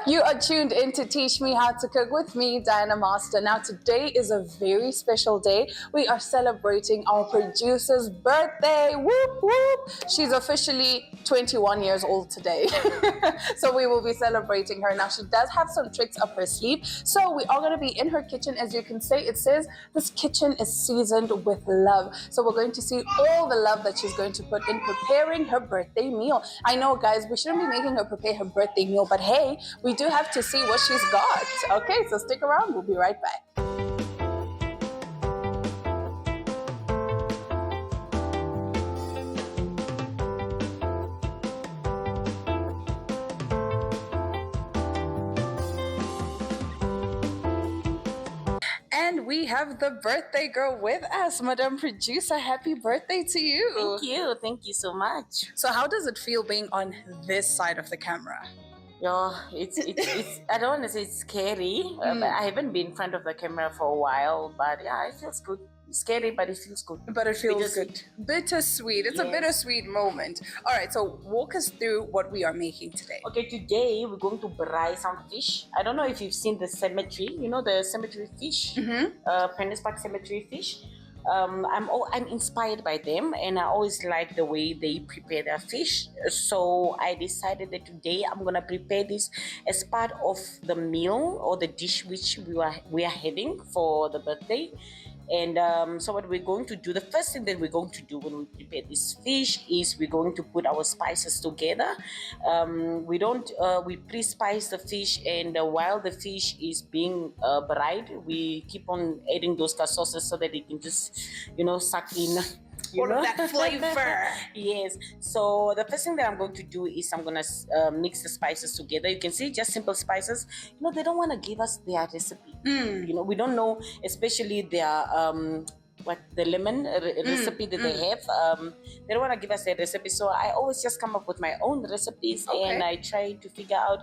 You are tuned in to Teach Me How to Cook with me, Diana Master. Now, today is a very special day. We are celebrating our producer's birthday. Whoop, whoop. She's officially 21 years old today. So we will be celebrating her. Now, she does have some tricks up her sleeve. So we are going to be in her kitchen. As you can say, it says this kitchen is seasoned with love. So we're going to see all the love that she's going to put in preparing her birthday meal. I know, guys, we shouldn't be making her prepare her birthday meal, but hey, we do have to see what she's got. Okay, so stick around. We'll be right back. And we have the birthday girl with us, Madam Producer. Happy birthday to you. Thank you so much. So how does it feel being on this side of the camera? Yeah, it's I don't want to say it's scary, but I haven't been in front of the camera for a while, but yeah, it feels good. It's scary, but it feels good. But it feels good. Bittersweet. It's a bittersweet moment. All right, so walk us through what we are making today. Okay, today we're going to braai some fish. I don't know if you've seen the cemetery. You know the cemetery fish, Prentice Park cemetery fish. I'm inspired by them, and I always like the way they prepare their fish. So I decided that today I'm gonna prepare this as part of the meal or the dish which we are having for the birthday. And so what we're going to do, the first thing that we're going to do when we prepare this fish is we're going to put our spices together. We pre-spice the fish, and while the fish is being braaied, we keep on adding those sauces so that it can just, suck in all of that flavor. Yes. So the first thing that I'm going to do is I'm going to mix the spices together. You can see just simple spices. They don't want to give us their recipe. We don't know, especially their the lemon recipe that they have. They don't want to give us their recipe. So I always just come up with my own recipes, and I try to figure out.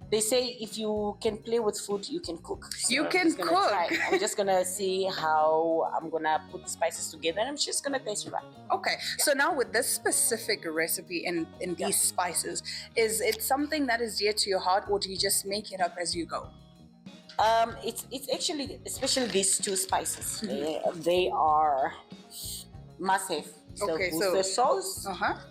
They say if you can play with food, you can cook. So you can cook. I'm just gonna see how I'm gonna put the spices together, and I'm just gonna taste it. Okay. Yeah. So now with this specific recipe and these spices, is it something that is dear to your heart, or do you just make it up as you go? It's actually, especially these two spices, they are must-have. So Worcester sauce.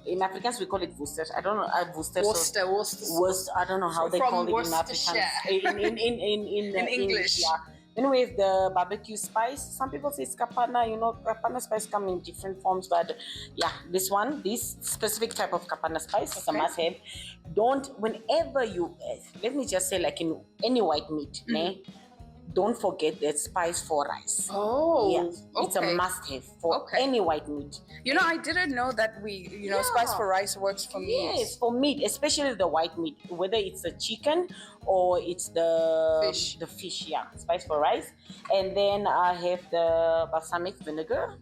In Afrikaans we call it Worcester. I don't know Worcester sauce. Worcester. I don't know how they call it in Afrikaans. In English. Yeah. Then we have the barbecue spice. Some people say it's kapana. Kapana spice come in different forms, but yeah, this specific type of kapana spice is a must-have. Whenever you, let me just say, like in any white meat, don't forget that spice for rice. Oh, yeah, it's a must-have for any white meat. I didn't know that spice for rice works for meat. Yes, for meat, especially the white meat, whether it's the chicken or it's the fish. Yeah, spice for rice. And then I have the balsamic vinegar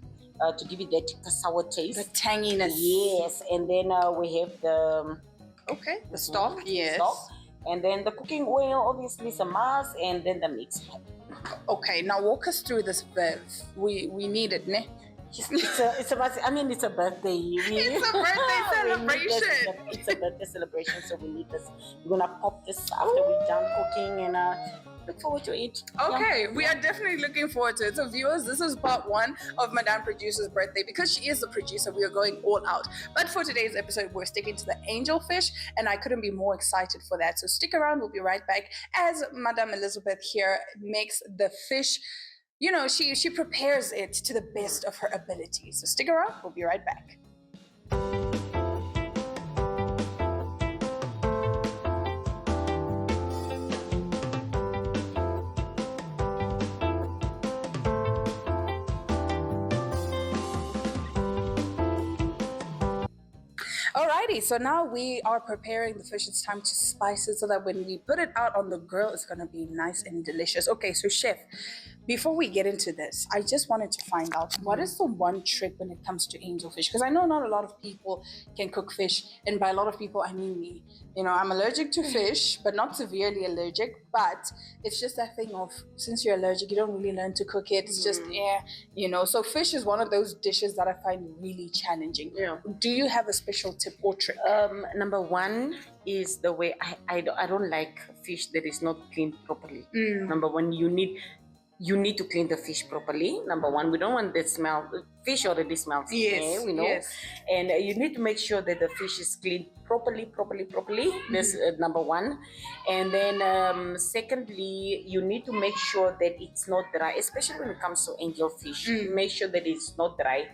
to give it that sour taste, the tanginess. Yes, and then we have the stock. Yes. Stock. And then the cooking oil, obviously, is a must, and then the mix. Okay, now walk us through this bev. We need it, ne? It's a it's a birthday. It's a birthday celebration. It's a birthday celebration, so we need this. We're gonna pop this after we're done cooking, and look forward to it. Okay, we are definitely looking forward to it. So viewers, this is part 1 of Madame Producer's birthday. Because she is the producer, we are going all out. But for today's episode, we're sticking to the angel fish, and I couldn't be more excited for that. So stick around, we'll be right back as Madame Elizabeth here makes the fish. She prepares it to the best of her ability. So stick around, we'll be right back. Alrighty, so now we are preparing the fish. It's time to spice it so that when we put it out on the grill, it's going to be nice and delicious. Okay, so chef, Before we get into this, I just wanted to find out what is the one trick when it comes to angelfish? Because I know not a lot of people can cook fish, and by a lot of people, I mean me. I'm allergic to fish, but not severely allergic. But it's just that thing of since you're allergic, you don't really learn to cook it. It's just So fish is one of those dishes that I find really challenging. Yeah. Do you have a special tip or trick? Number one is the way I don't like fish that is not cleaned properly. Number one, you need to clean the fish properly. Number one, we don't want the smell. Fish already smells. Yes, we know. yes. And you need to make sure that the fish is cleaned properly. That's number one. And then secondly, you need to make sure that it's not dry, especially when it comes to angelfish. Make sure that it's not dry.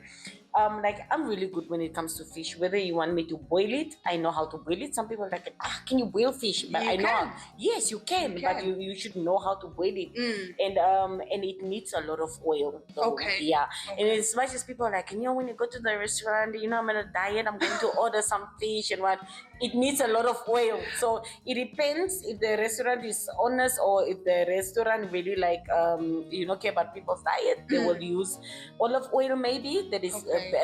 I'm really good when it comes to fish. Whether you want me to boil it, I know how to boil it. Some people are like, can you boil fish? But You I know, can. yes, you can. But you should know how to boil it, and it needs a lot of oil. Though. Okay. Yeah. And as much as people are like, when you go to the restaurant, I'm on a diet, I'm going to order some fish and what. It needs a lot of oil. So it depends if the restaurant is honest or if the restaurant really care about people's diet. They will use olive oil maybe. That is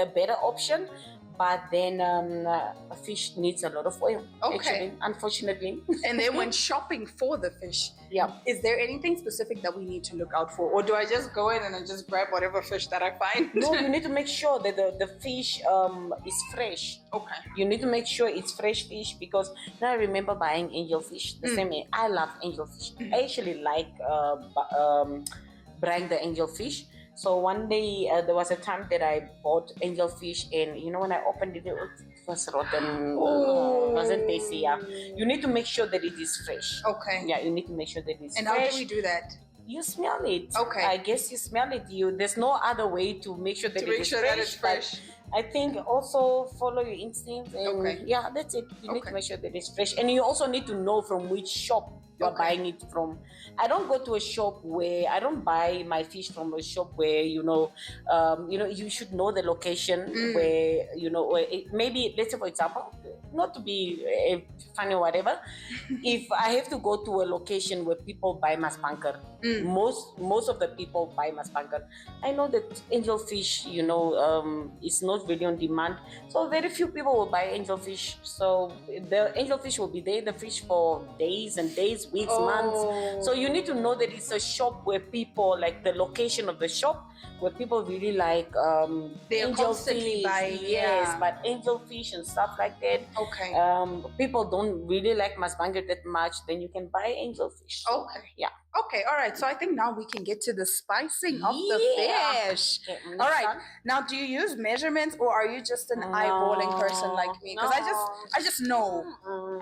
a better option. But then a fish needs a lot of oil, actually, unfortunately. And then when shopping for the fish, yeah, is there anything specific that we need to look out for? Or do I just go in and I just grab whatever fish that I find? No, you need to make sure that the fish is fresh. Okay. You need to make sure it's fresh fish, because now I remember buying angelfish. The same way, I love angelfish. I actually like buying the angelfish. So one day there was a time that I bought angelfish, and when I opened it, it was rotten. It wasn't tasty. Yeah, you need to make sure that it is fresh. Okay. Yeah, you need to make sure that it's and fresh. And how do we do that? You smell it. Okay. I guess you smell it. There's no other way to make sure that it's fresh. I think also follow your instincts. And yeah, that's it. You need to make sure that it's fresh, and you also need to know from which shop you're buying it from. I don't go to a shop where I don't buy my fish from a shop where you should know the location where where maybe, let's say for example, not to be funny or whatever, if I have to go to a location where people buy maspanker, most of the people buy maspanker. I know that angelfish is not really on demand, so very few people will buy angelfish. So the angelfish will be there in the fish for days and days, weeks, months. So you need to know that it's a shop where people like the location of the shop where people really like they're constantly buying. Yes, but angelfish and stuff like that. Okay. People don't really like maspanker that much. Then you can buy angelfish. Okay. Yeah. Okay, all right. So I think now we can get to the spicing of the fish. Okay, all right. Now, do you use measurements, or are you just an eyeballing person like me? Because I just know.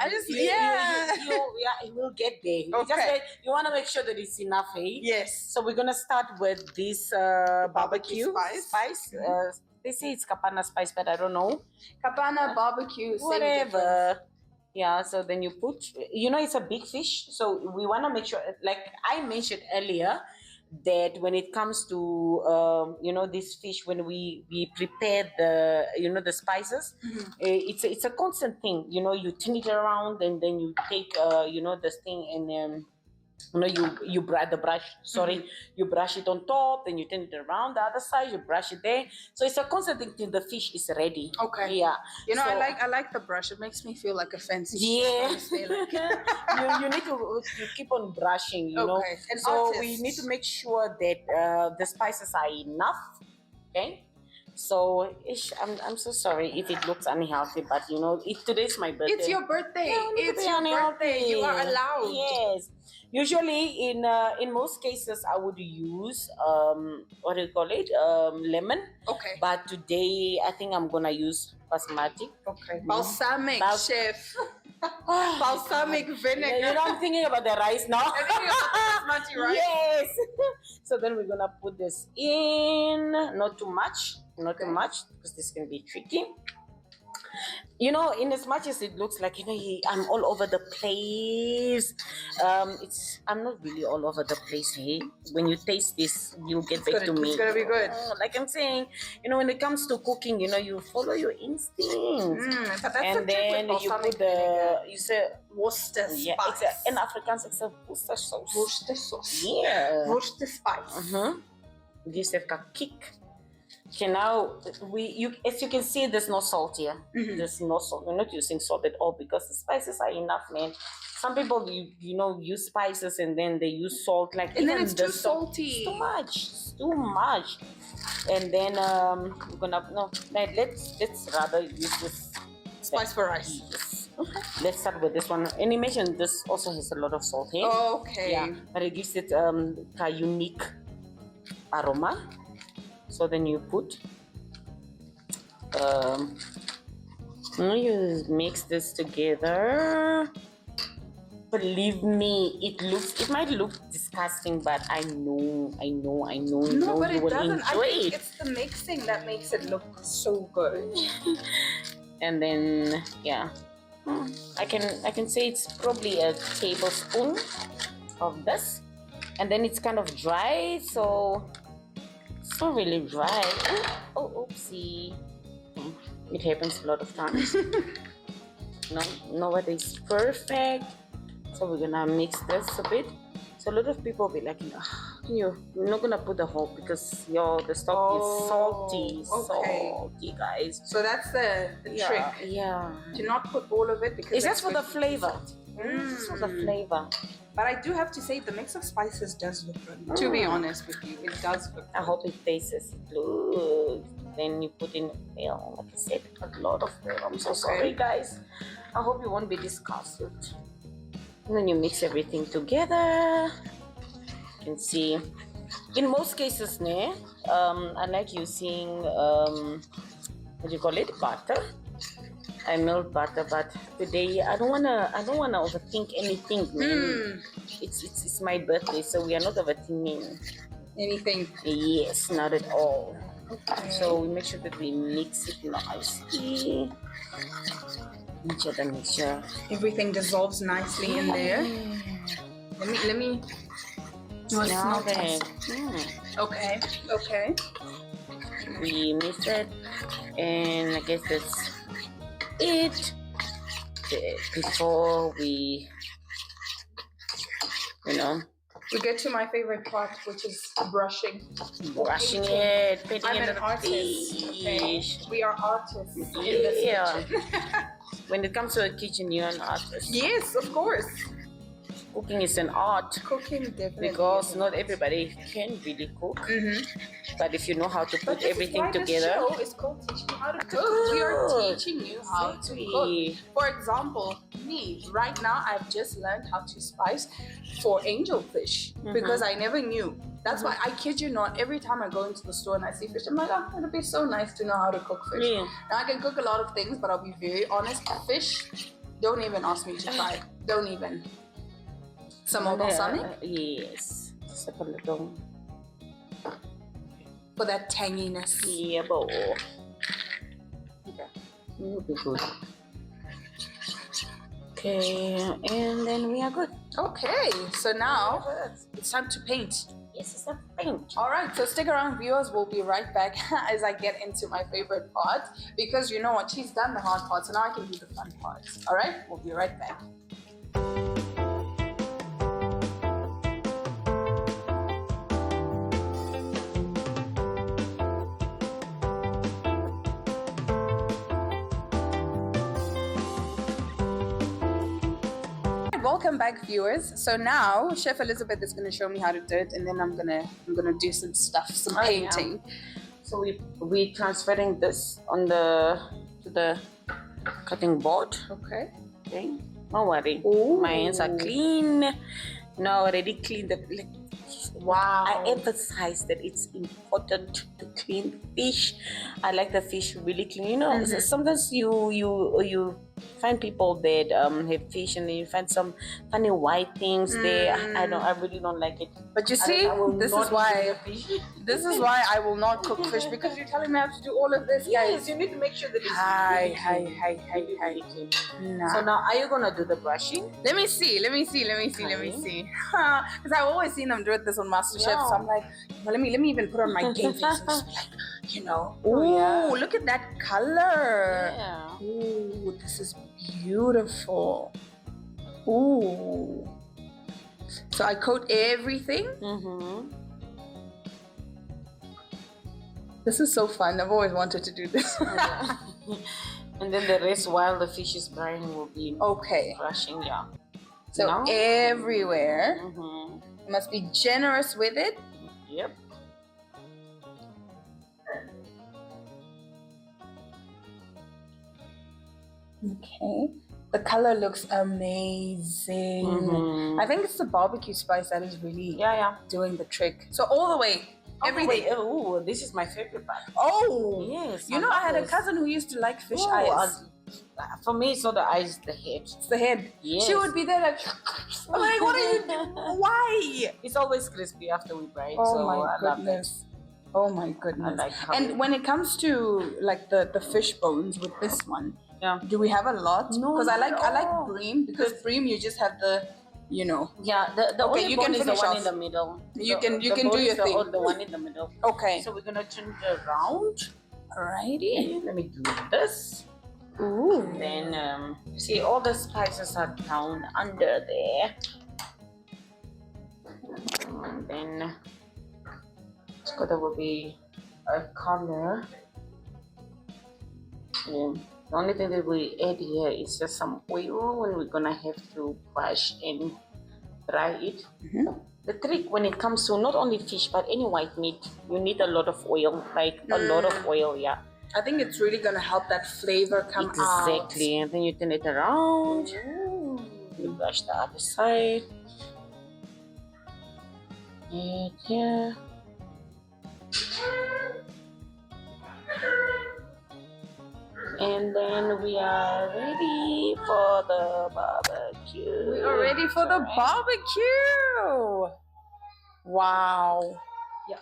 It will get there. Okay. You want to make sure that it's enough, eh? Yes. So we're gonna start with this barbecue spice. They say it's kapana spice, but I don't know. Kapana barbecue. Whatever. Yeah, so then you put, it's a big fish. So we want to make sure, like I mentioned earlier, that when it comes to, this fish, when we prepare the spices, it's a constant thing. You turn it around and then you take, this thing and you brush the brush. You brush it on top, then you turn it around the other side. You brush it there. So it's a constant thing till the fish is ready. Okay. Yeah. I like the brush. It makes me feel like a fancy. Yeah. you need to keep on brushing. You know. And so we need to make sure that the spices are enough. Okay. So I'm so sorry if it looks unhealthy, but today's my birthday. It's your birthday. Yeah, it's your birthday. You are allowed. Yes. Usually, in most cases, I would use what do you call it? Lemon. Okay. But today, I think I'm gonna use basmati. Okay. Balsamic, chef. Balsamic vinegar. I'm thinking about the rice now. I'm thinking about the basmati rice. Yes. So then we're gonna put this in. Not too much, because this can be tricky. You know, in as much as it looks like, you know, I'm all over the place. I'm not really all over the place. Hey, when you taste this, you'll get back to me. It's gonna be good. Like I'm saying, you know, when it comes to cooking, you know, you follow your instincts. But that's And then you put you say Worcester spice. Yeah, exactly. In Afrikaans, it's a Worcester sauce. Worcester sauce. Yeah. Worcester spice. This have got kick. Okay, now as you can see, there's no salt here. There's no salt. We're not using salt at all because the spices are enough, man. Some people you know use spices and then they use salt, like, and then it's too salty. It's too much. It's too much. And then we're gonna let's rather use this spice for rice. Yes. Okay. Let's start with this one. And you mentioned this also has a lot of salt here. Okay. Yeah, but it gives it a unique aroma. So then you put, you mix this together. Believe me, it might look disgusting, but I know but you it will doesn't. enjoy I think it. it's the mixing that makes it look so good. And then, yeah, I can say it's probably a tablespoon of this, and then it's kind of dry, so. It's not really dry. Oh, oopsie. It happens a lot of times. Nobody's perfect. So we're gonna mix this a bit. So a lot of people will be like, you're not gonna put the whole because the stock is salty. Okay. Salty, guys. So that's the trick. Yeah. Do not put all of it because It's just for the flavor. It's for the flavor. But I do have to say the mix of spices does look good. To be honest with you, it does look good. I hope it tastes good. Then you put in milk, like I said, a lot of milk. I'm so sorry, guys. I hope you won't be disgusted. And then you mix everything together. You can see, in most cases, I like using what do you call it, butter. I melt butter, but today I don't wanna overthink anything, man. It's my birthday, so we are not overthinking anything. Yes, not at all. Okay. So we make sure that we mix it nicely. Make sure everything dissolves nicely in there. Let me smell that. Okay. We mix it, and I guess that's it. Before we get to my favorite part, which is brushing it, putting I'm it an in the artist. fish. Okay. We are artists. Yeah. When it comes to a kitchen, you're an artist. Yes, of course. Cooking is an art. Cooking definitely. Because not everybody can really cook. But if you know how to put everything together. This show is called Teach Me How to Cook. We are teaching you how to cook. For example, me, right now, I've just learned how to spice for angelfish because I never knew. That's why, I kid you not, every time I go into the store and I see fish, I'm like, oh, it'd be so nice to know how to cook fish. Yeah. Now, I can cook a lot of things, but I'll be very honest, fish, don't even ask me to try. Don't even. Some more balsamic? Yes. Just a little. For that tanginess. Yeah, but okay. It'll be good. Okay, and then we are good. Okay, so now it's time to paint. Yes, it's a paint. All right, so stick around, viewers. We'll be right back as I get into my favorite part because you know what? She's done the hard part, so now I can do the fun parts. All right, we'll be right back. Welcome back, viewers. So now Chef Elizabeth is going to show me how to do it, and then I'm gonna do some stuff, some painting. Yeah. So we transferring this to the cutting board. Okay. Don't worry. Ooh. My hands are clean. Now already cleaned Wow. I emphasize that it's important to clean the fish. I like the fish really clean. You know, sometimes you find people that have fish, and then you find some funny white things there. I really don't like it. But you see, this is why I will not cook fish, because you're telling me I have to do all of this, Yes, guys. you need to make sure that it's Hi. So now, are you gonna do the brushing? Let me see. Because I've always seen them do this on MasterChef. Yeah. So I'm like, well, let me even put on my game face and just be like, Ooh, look at that color. Yeah. Ooh, this is beautiful. Ooh. So I coat everything. This is so fun. I've always wanted to do this. Yeah. And then the rest, while the fish is brine, will be brushing. Yeah. So everywhere. You must be generous with it. Yep. Okay. The color looks amazing. I think it's the barbecue spice that is really doing the trick. So all the way. Everything. Oh, this is my favorite part. Oh. Yes. You know, I had a cousin who used to like fish eyes. For me, it's not the eyes, the head. It's the head. Yes. She would be there like, I'm like, what are you doing? Why? It's always crispy after we fry it. Oh my goodness. Oh my goodness. And when it comes to like the fish bones with this one, do we have a lot? No. Because I like bream, because bream you just have the, you know. Yeah, the only bone is the one in the middle. You can do your thing. The one in the middle. Okay. So we're gonna turn it around. Alrighty. Let me do this. Ooh. And then see, all the spices are down under there. And then there will be a color. The only thing that we add here is just some oil, and we're gonna have to brush and dry it. The trick when it comes to not only fish but any white meat, you need a lot of oil, like a lot of oil. Yeah, I think it's really gonna help that flavor come out. Exactly. And then you turn it around. You brush the other side. And here. And then we are ready for the barbecue. We are ready for the barbecue. Wow. Yeah.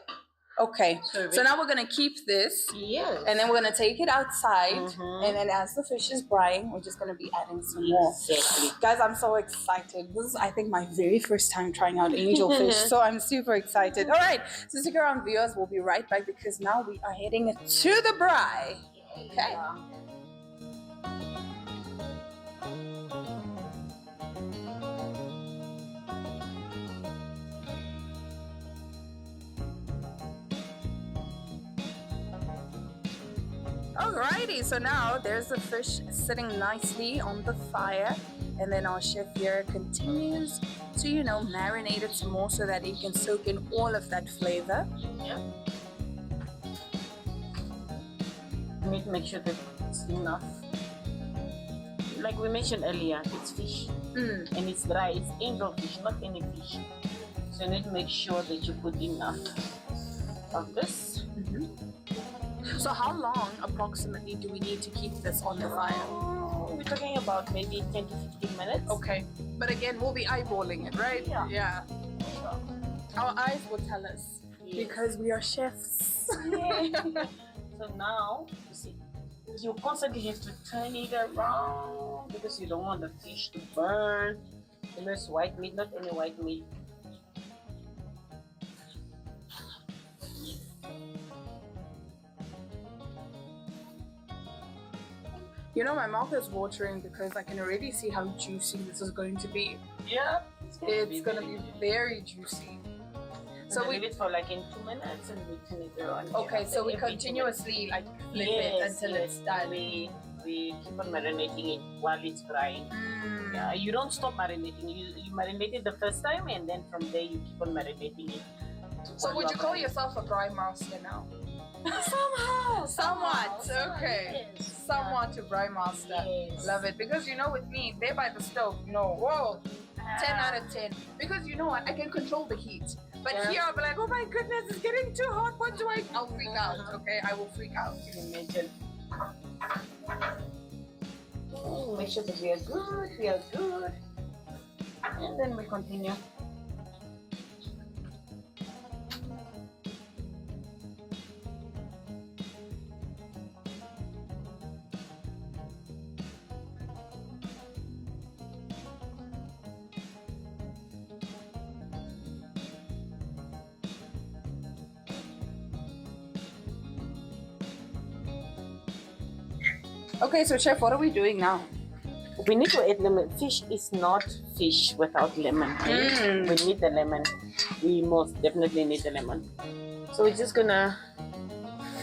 Okay. So now we're gonna keep this. Yes. And then we're gonna take it outside. And then as the fish is frying, we're just gonna be adding some more. Exactly. Guys, I'm so excited. This is, I think, my very first time trying out angel fish. So I'm super excited. All right. So stick around, viewers. We'll be right back because now we are heading to the braai. Okay. Alrighty, so now there's the fish sitting nicely on the fire, and then our chef here continues to, you know, marinate it some more so that it can soak in all of that flavor. Yeah. You need to make sure that it's enough. Like we mentioned earlier, it's fish and it's dry. It's angel fish, not any fish. So you need to make sure that you put enough of this. So how long approximately do we need to keep this on the fire? We're talking about maybe 10 to 15 minutes. Okay. But again, we'll be eyeballing it, right? Yeah. Sure. Our eyes will tell us because we are chefs. Yeah. So now, you see, you constantly have to turn it around because you don't want the fish to burn. And there's white meat, not any white meat. You know, my mouth is watering because I can already see how juicy this is going to be. Yeah. It's going to be very juicy. So we leave it for like in 2 minutes and we turn it around. Okay, so we continuously like flip it until it's done. We keep on marinating it while it's frying. Yeah, you don't stop marinating. You marinate it the first time and then from there you keep on marinating it. So would you call yourself a braai master now? Somehow. Somewhat. Okay. Yes. Somewhat to braai master. Yes. Love it. Because you know with me, there by the stove, no. Whoa. 10 out of 10. Because you know what? I can control the heat. But here I'll be like, oh my goodness, it's getting too hot. What do I? I'll freak out. Okay, I will freak out. You can imagine. Make sure that we are good. And then we continue. Okay, so chef, what are we doing now? We need to add lemon. Fish is not fish without lemon. Right? We need the lemon. We most definitely need the lemon. So we're just gonna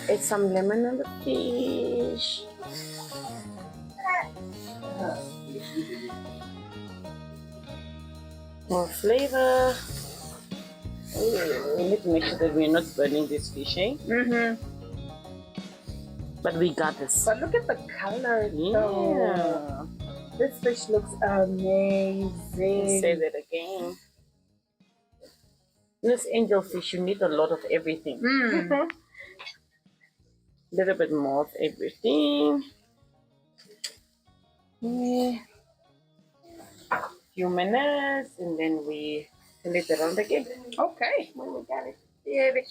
add some lemon on the fish. More flavor. We need to make sure that we're not burning this fish, eh? But we got this. But look at the color. Yeah. This fish looks amazing. Say that again. This angel fish, you need a lot of everything. Little bit more of everything. Yeah. Few minutes, and then we turn it around again. Okay. When we got it. Yeah.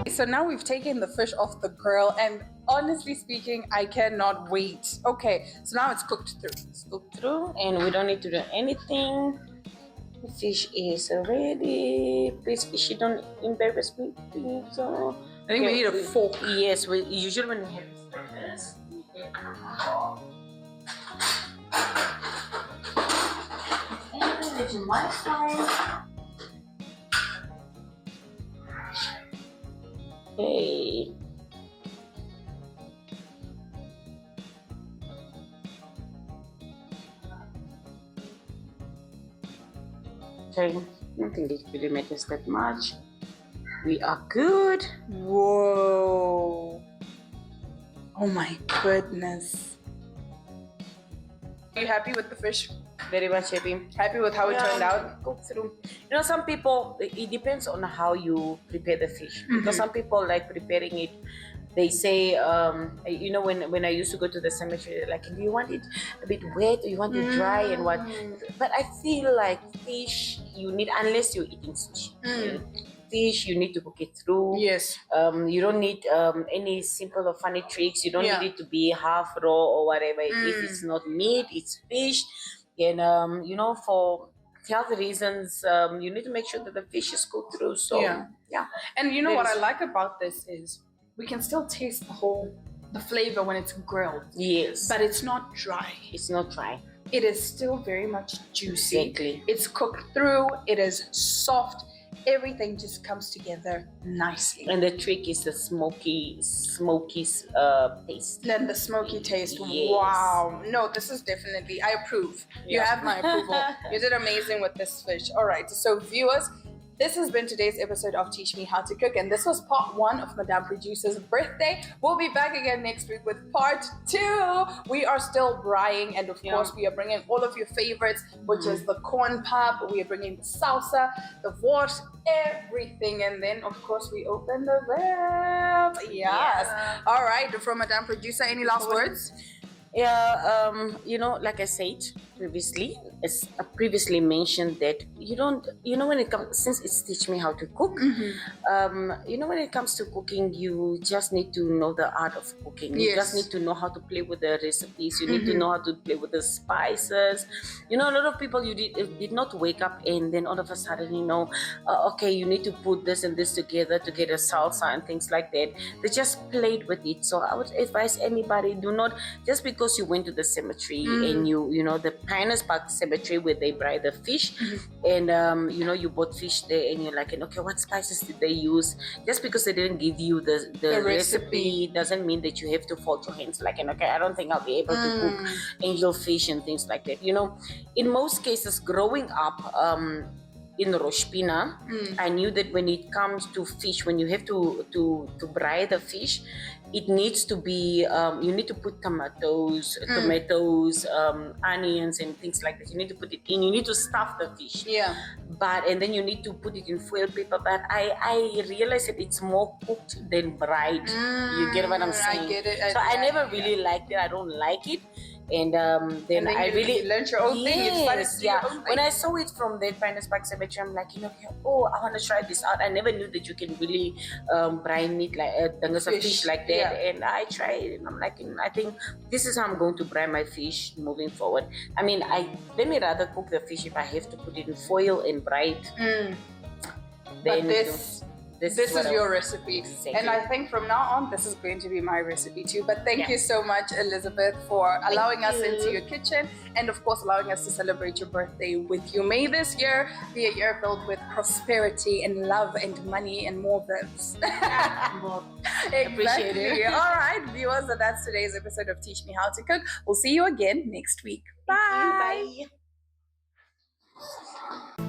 So now we've taken the fish off the grill, and honestly speaking, I cannot wait. Okay, so now it's cooked through. It's cooked through, and we don't need to do anything. The fish is ready. Please, fishy, don't embarrass me. So I think we need a fork. Yes, we usually when we have this like this. And let you my side. Hey. Okay, I don't think it really matters that much. We are good. Whoa. Oh my goodness. Are you happy with the fish? Very much happy. Happy with how it turned out? Cooked through. You know, some people, it depends on how you prepare the fish. Because some people like preparing it. They say, you know, when I used to go to the cemetery, they're like, do you want it a bit wet or you want it dry and what? But I feel like fish, you need, unless you're eating sushi. Fish, you need to cook it through. Yes. You don't need any simple or funny tricks. You don't need it to be half raw or whatever. If it's not meat, it's fish. And you know, for health reasons, you need to make sure that the fish is cooked through. So yeah. And you know what I like about this is we can still taste the flavor when it's grilled. Yes. But it's not dry. It's not dry. It is still very much juicy. Exactly. It's cooked through. It is soft. Everything just comes together nicely. And the trick is the smoky taste. Then the smoky taste. Yes. Wow. No, this is definitely, I approve. You have my approval. You did amazing with this fish. All right. So viewers, this has been today's episode of Teach Me How to Cook, and this was part 1 of Madame Producer's birthday. We'll be back again next week with part 2. We are still braaiing, and of course we are bringing all of your favorites, which is the corn pap. We are bringing the salsa, the wort, everything, and then of course we open the wrap. Yes. All right. From Madame Producer, any last words? Yeah. You know, like I said, previously, as previously mentioned, that you don't, when it comes, since it's teach me how to cook, when it comes to cooking, you just need to know the art of cooking. You just need to know how to play with the recipes. You need to know how to play with the spices. A lot of people, you did not wake up and then all of a sudden, okay, you need to put this and this together to get a salsa and things like that. They just played with it. So I would advise anybody, do not, just because you went to the cemetery and the Pioneers Park Cemetery where they bury the fish, and you bought fish there and you're like, okay, what spices did they use? Just because they didn't give you the recipe doesn't mean that you have to fold your hands like, okay, I don't think I'll be able to cook angelfish and things like that. In most cases, growing up in Roshpina, I knew that when it comes to fish, when you have to fry the fish, it needs to be, you need to put tomatoes, onions and things like that. You need to put it in, you need to stuff the fish. And then you need to put it in foil paper. But I realized that it's more cooked than fried. You get what I'm saying? I get it. I never really liked it. I don't like it. And then I really learned your own thing. You started to do your own thing. When I saw it from the Pioneers Park Cemetery, I'm like, I want to try this out. I never knew that you can really brine meat like fish like that. And I tried it, and I'm like, I think this is how I'm going to brine my fish moving forward. I mean, let me rather cook the fish if I have to put it in foil and brine. But this is your recipe. Exactly. And I think from now on, this is going to be my recipe too. But thank you so much, Elizabeth, for allowing us into your kitchen and, of course, allowing us to celebrate your birthday with you. May this year be a year filled with prosperity and love and money and more verbs. Appreciate it. All right, viewers, so that's today's episode of Teach Me How to Cook. We'll see you again next week. Bye. Bye.